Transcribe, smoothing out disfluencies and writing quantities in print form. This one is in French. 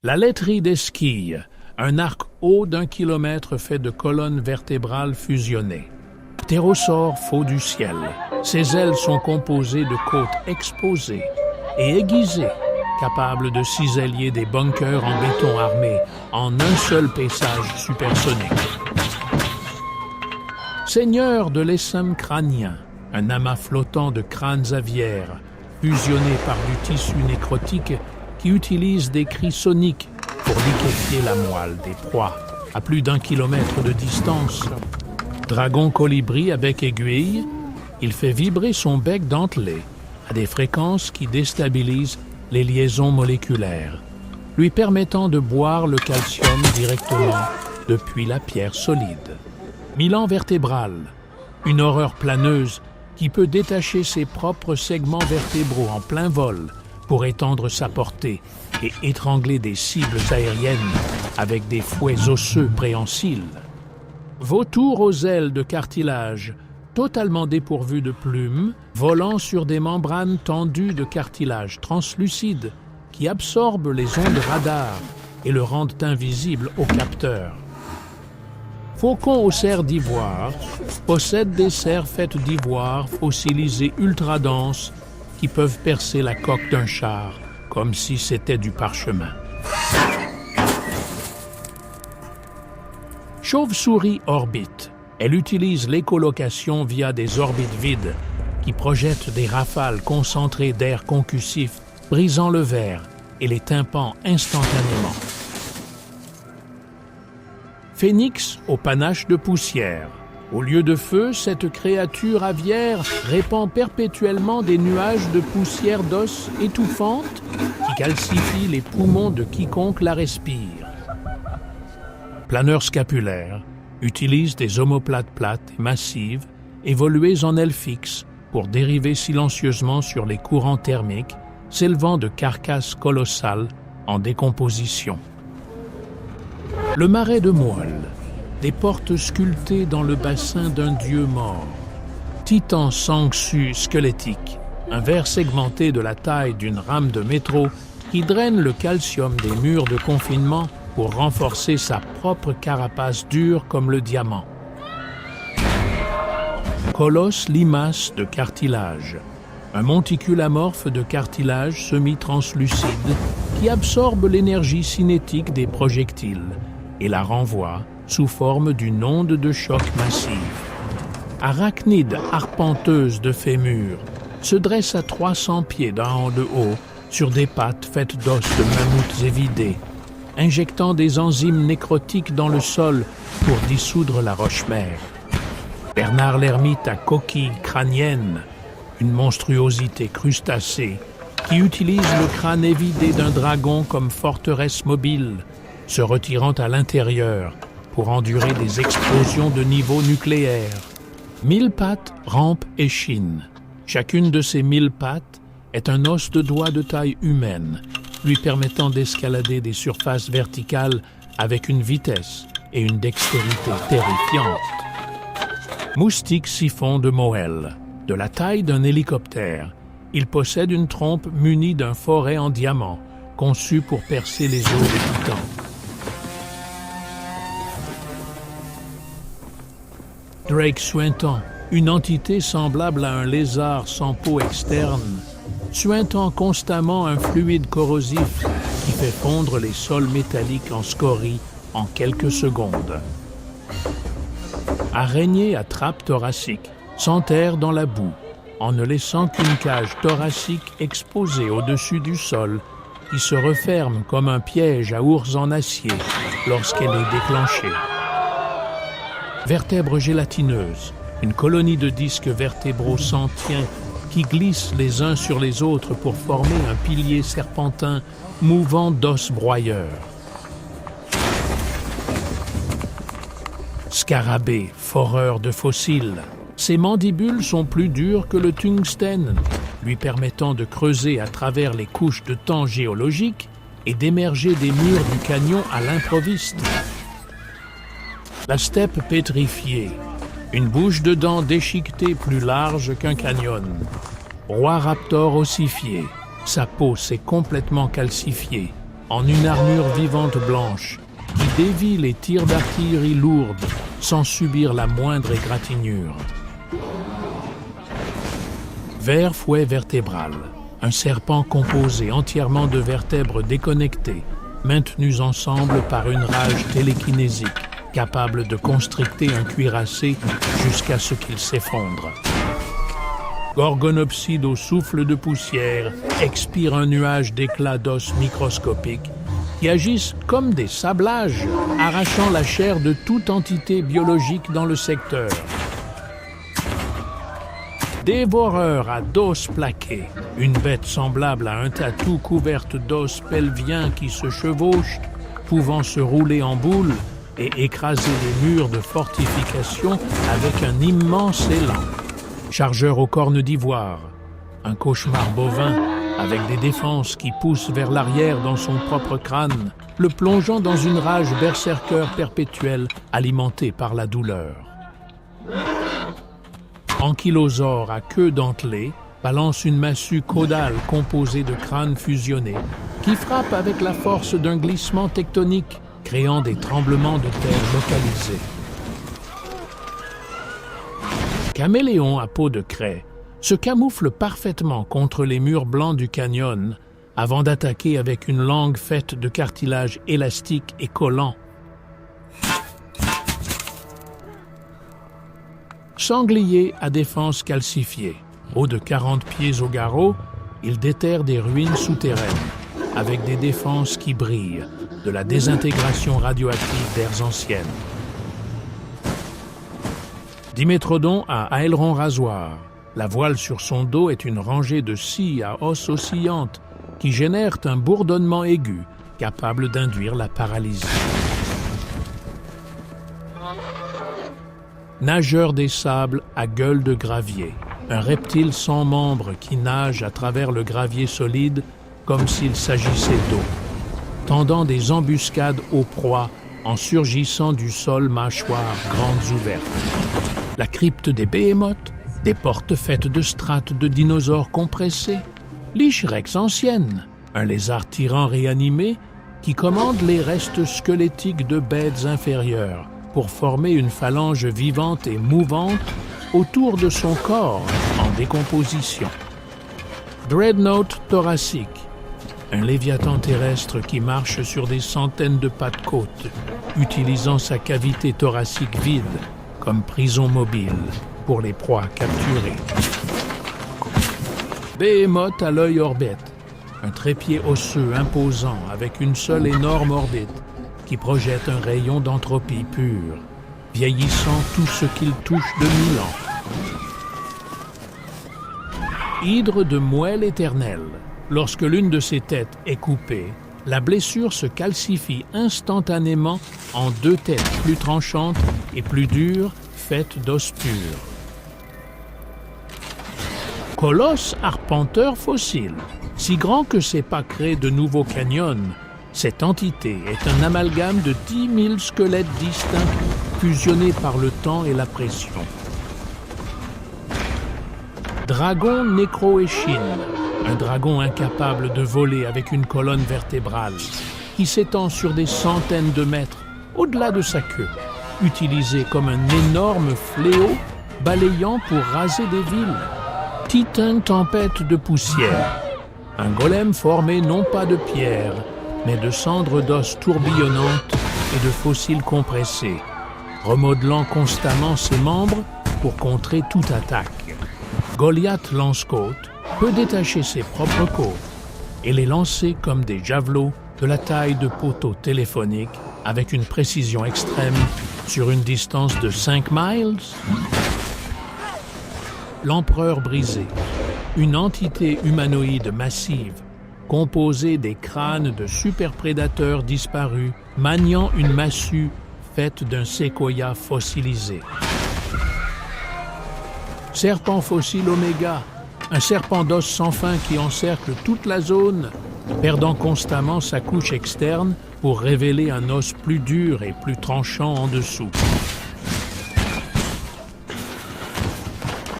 La laiterie d'Esquille, un arc haut d'1 kilomètre fait de colonnes vertébrales fusionnées. Ptérosaure faux du ciel. Ses ailes sont composées de côtes exposées et aiguisées, capables de cisailler des bunkers en béton armé en un seul paissage supersonique. Seigneur de l'essaim crânien, un amas flottant de crânes aviaires, fusionnés par du tissu nécrotique qui utilise des cris soniques pour liquéfier la moelle des proies à plus d'1 kilomètre de distance. Dragon colibri à bec aiguille, il fait vibrer son bec dentelé à des fréquences qui déstabilisent les liaisons moléculaires, lui permettant de boire le calcium directement depuis la pierre solide. Milan vertébral, une horreur planeuse qui peut détacher ses propres segments vertébraux en plein vol pour étendre sa portée et étrangler des cibles aériennes avec des fouets osseux préhensiles. Vautour aux ailes de cartilage, totalement dépourvu de plumes, volant sur des membranes tendues de cartilage translucide qui absorbent les ondes radar et le rendent invisible aux capteurs. Faucon aux serres d'ivoire possède des serres faites d'ivoire fossilisées ultra denses qui peuvent percer la coque d'un char comme si c'était du parchemin. Chauve-souris orbite. Elle utilise l'écholocation via des orbites vides qui projettent des rafales concentrées d'air concussif, brisant le verre et les tympans instantanément. Phénix au panache de poussière. Au lieu de feu, cette créature aviaire répand perpétuellement des nuages de poussière d'os étouffante qui calcifient les poumons de quiconque la respire. Planeur scapulaire utilise des omoplates plates et massives évoluées en ailes fixes pour dériver silencieusement sur les courants thermiques s'élevant de carcasses colossales en décomposition. Le marais de moelle, des portes sculptées dans le bassin d'un dieu mort. Titan sangsue squelettique, un ver segmenté de la taille d'une rame de métro qui draine le calcium des murs de confinement pour renforcer sa propre carapace dure comme le diamant. Colosse limace de cartilage, un monticule amorphe de cartilage semi-translucide qui absorbe l'énergie cinétique des projectiles et la renvoie sous forme d'une onde de choc massive. Arachnide arpenteuse de fémur se dresse à 300 pieds d'un an de haut sur des pattes faites d'os de mammouths évidés, injectant des enzymes nécrotiques dans le sol pour dissoudre la roche-mère. Bernard l'ermite à coquille crânienne, une monstruosité crustacée qui utilise le crâne évidé d'un dragon comme forteresse mobile, se retirant à l'intérieur pour endurer des explosions de niveau nucléaire. 1000 pattes rampent et chinent. Chacune de ces 1000 pattes est un os de doigt de taille humaine, lui permettant d'escalader des surfaces verticales avec une vitesse et une dextérité terrifiantes. Moustique siphon de Moël, de la taille d'un hélicoptère, il possède une trompe munie d'un foret en diamant, conçu pour percer les os des titans. Drake suintant, une entité semblable à un lézard sans peau externe, suintant constamment un fluide corrosif qui fait fondre les sols métalliques en scories en quelques secondes. Araignée à trappe thoracique, s'enterre dans la boue, en ne laissant qu'une cage thoracique exposée au-dessus du sol qui se referme comme un piège à ours en acier lorsqu'elle est déclenchée. Vertèbres gélatineuses, une colonie de disques vertébraux sentients qui glissent les uns sur les autres pour former un pilier serpentin mouvant d'os broyeurs. Scarabée, foreur de fossiles. Ses mandibules sont plus dures que le tungstène, lui permettant de creuser à travers les couches de temps géologiques et d'émerger des murs du canyon à l'improviste. La steppe pétrifiée, une bouche de dents déchiquetée plus large qu'un canyon. Roi raptor ossifié, sa peau s'est complètement calcifiée en une armure vivante blanche, qui dévie les tirs d'artillerie lourdes sans subir la moindre égratignure. Ver fouet vertébral, un serpent composé entièrement de vertèbres déconnectées, maintenues ensemble par une rage télékinésique, capable de constricter un cuirassé jusqu'à ce qu'il s'effondre. Gorgonopside au souffle de poussière expire un nuage d'éclats d'os microscopiques qui agissent comme des sablages, arrachant la chair de toute entité biologique dans le secteur. Dévoreur à dos plaqué, une bête semblable à un tatou couverte d'os pelviens qui se chevauchent, pouvant se rouler en boule et écraser les murs de fortification avec un immense élan. Chargeur aux cornes d'ivoire, un cauchemar bovin avec des défenses qui poussent vers l'arrière dans son propre crâne, le plongeant dans une rage berserker perpétuelle alimentée par la douleur. Ankylosaure à queue dentelée balance une massue caudale composée de crânes fusionnés qui frappe avec la force d'un glissement tectonique, créant des tremblements de terre localisés. Caméléon à peau de craie se camoufle parfaitement contre les murs blancs du canyon avant d'attaquer avec une langue faite de cartilage élastique et collant. Sanglier à défense calcifiée. Haut de 40 pieds au garrot, il déterre des ruines souterraines, avec des défenses qui brillent, de la désintégration radioactive d'aires anciennes. Dimétrodon à aileron rasoir. La voile sur son dos est une rangée de scies à os oscillantes qui génèrent un bourdonnement aigu, capable d'induire la paralysie. Nageur des sables à gueule de gravier, un reptile sans membres qui nage à travers le gravier solide comme s'il s'agissait d'eau, tendant des embuscades aux proies en surgissant du sol mâchoires grandes ouvertes. La crypte des béhémoths, des portes faites de strates de dinosaures compressés, l'Ichrex ancienne, un lézard tyran réanimé qui commande les restes squelettiques de bêtes inférieures, pour former une phalange vivante et mouvante autour de son corps en décomposition. Dreadnought thoracique, un léviathan terrestre qui marche sur des centaines de pas de côte, utilisant sa cavité thoracique vide comme prison mobile pour les proies capturées. Behemoth à l'œil orbite, un trépied osseux imposant avec une seule énorme orbite qui projette un rayon d'entropie pure, vieillissant tout ce qu'il touche de 1000 ans. Hydre de moelle éternelle. Lorsque l'une de ses têtes est coupée, la blessure se calcifie instantanément en deux têtes plus tranchantes et plus dures, faites d'os purs. Colosse arpenteur fossile. Si grand que ses pas créent de nouveaux canyons, cette entité est un amalgame de 10 000 squelettes distincts fusionnés par le temps et la pression. Dragon nécroéchine, un dragon incapable de voler avec une colonne vertébrale qui s'étend sur des centaines de mètres au-delà de sa queue, utilisé comme un énorme fléau balayant pour raser des villes. Titan tempête de poussière, un golem formé non pas de pierre, mais de cendres d'os tourbillonnantes et de fossiles compressés, remodelant constamment ses membres pour contrer toute attaque. Goliath lance-côte peut détacher ses propres côtes et les lancer comme des javelots de la taille de poteaux téléphoniques avec une précision extrême sur une distance de 5 miles. L'empereur brisé, une entité humanoïde massive composée des crânes de superprédateurs disparus, maniant une massue faite d'un séquoia fossilisé. Serpent fossile oméga, un serpent d'os sans fin qui encercle toute la zone, perdant constamment sa couche externe pour révéler un os plus dur et plus tranchant en dessous.